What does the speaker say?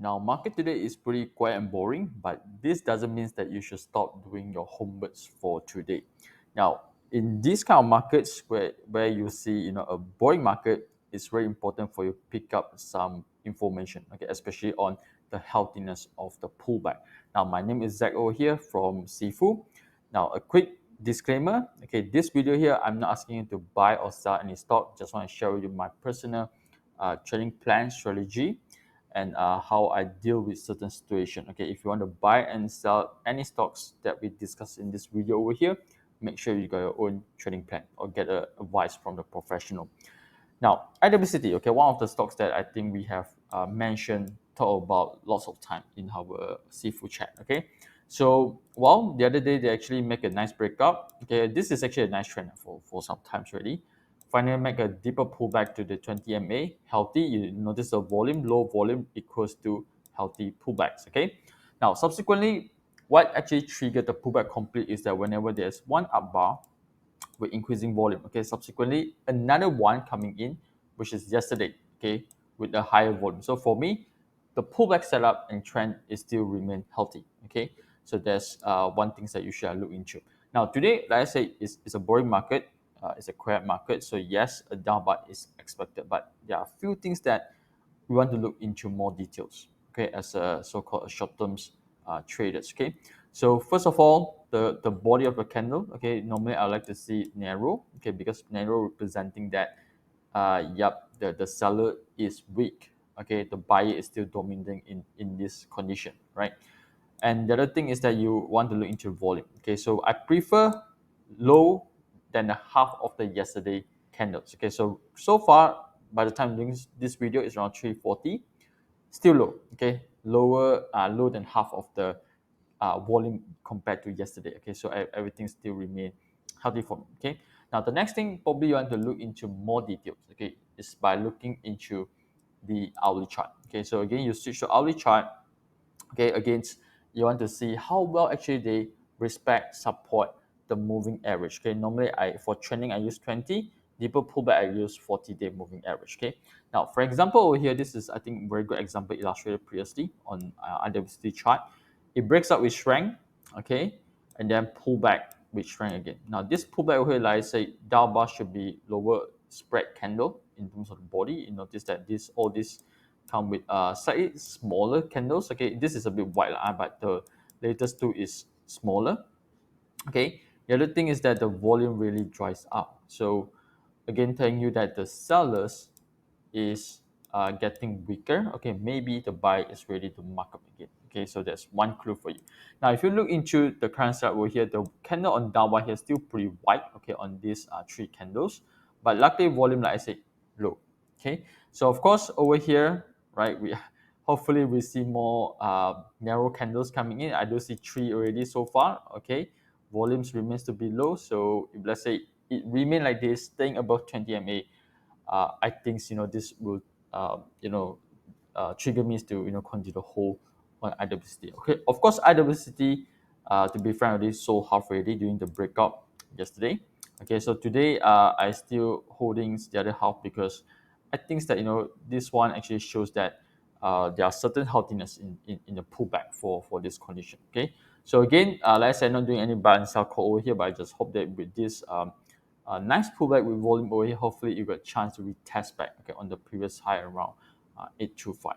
Now, market today is pretty quiet and boring, but this doesn't mean that you should stop doing your homeworks for today. Now, in these kind of markets where you see a boring market, it's very important for you to pick up some information, okay, especially on the healthiness of the pullback. Now, my name is Zach over here from Sifu. Now, a quick disclaimer, okay, this video here, I'm not asking you to buy or sell any stock, just want to share with you my personal trading plan strategy and how I deal with certain situation. Okay, if you want to buy and sell any stocks that we discuss in this video over here, make sure you got your own trading plan or get advice from the professional. Now, IWCITY, okay, one of the stocks that I think we have mentioned, talked about lots of time in our seafood chat. Okay, so well, the other day they actually make a nice breakup. Okay, this is actually a nice trend for some times already. Finally, make a deeper pullback to the 20 MA. Healthy, you notice the volume, low volume equals to healthy pullbacks. Okay, now subsequently, what actually triggered the pullback complete is that whenever there's one up bar with increasing volume. Okay, subsequently another one coming in, which is yesterday. Okay, with a higher volume. So for me, the pullback setup and trend is still remain healthy. Okay, so that's one thing that you should look into. Now today, like I say, it's a boring market. It's a quiet market. So yes, a down bar is expected, but there are a few things that we want to look into more details. Okay, as a so-called short-term traders. Okay, so first of all, the body of the candle. Okay, normally I like to see it narrow. Okay, because narrow representing that, yep, the seller is weak. Okay, the buyer is still dominating in this condition, right? And the other thing is that you want to look into volume. Okay, so I prefer low than the half of the yesterday candles. Okay, so far by the time doing this video is around 340, still low. Okay, low than half of the volume compared to yesterday. Okay, so everything still remain healthy for me. Okay, now the next thing probably you want to look into more details. Okay, is by looking into the hourly chart. Okay, so again you switch to hourly chart. Okay, against you want to see how well actually they respect support the moving average. Okay, normally I for trending I use 20, deeper pullback I use 40-day moving average. Okay, now for example over here, this is I think very good example illustrated previously on IWCITY chart. It breaks up with strength, okay, and then pull back with strength again. Now this pullback over here, like I say, down bar should be lower spread candle in terms of the body. You notice that all this come with slightly smaller candles. Okay, this is a bit wide, but the latest two is smaller. Okay, the other thing is that the volume really dries up. So again, telling you that the sellers is getting weaker. Okay, maybe the buy is ready to mark up again. Okay, so that's one clue for you. Now, if you look into the current chart over here, the candle on downward here is still pretty wide. Okay, on these three candles, but luckily volume, like I said, low. Okay, so of course over here, right, we hopefully we see more narrow candles coming in. I do see three already so far. Okay, volumes remains to be low. So if let's say it remain like this, staying above 20 MA, I think this will trigger me to continue to hold on IWCT. Okay, of course IWCT, to be frank, already sold half already during the breakout yesterday. Okay, so today I still holding the other half because I think that this one actually shows that there are certain healthiness in the pullback for this condition. Okay, so again, like I said, not doing any buy and sell call over here, but I just hope that with this nice pullback with volume over here, hopefully you got a chance to retest back, okay, on the previous high around 825.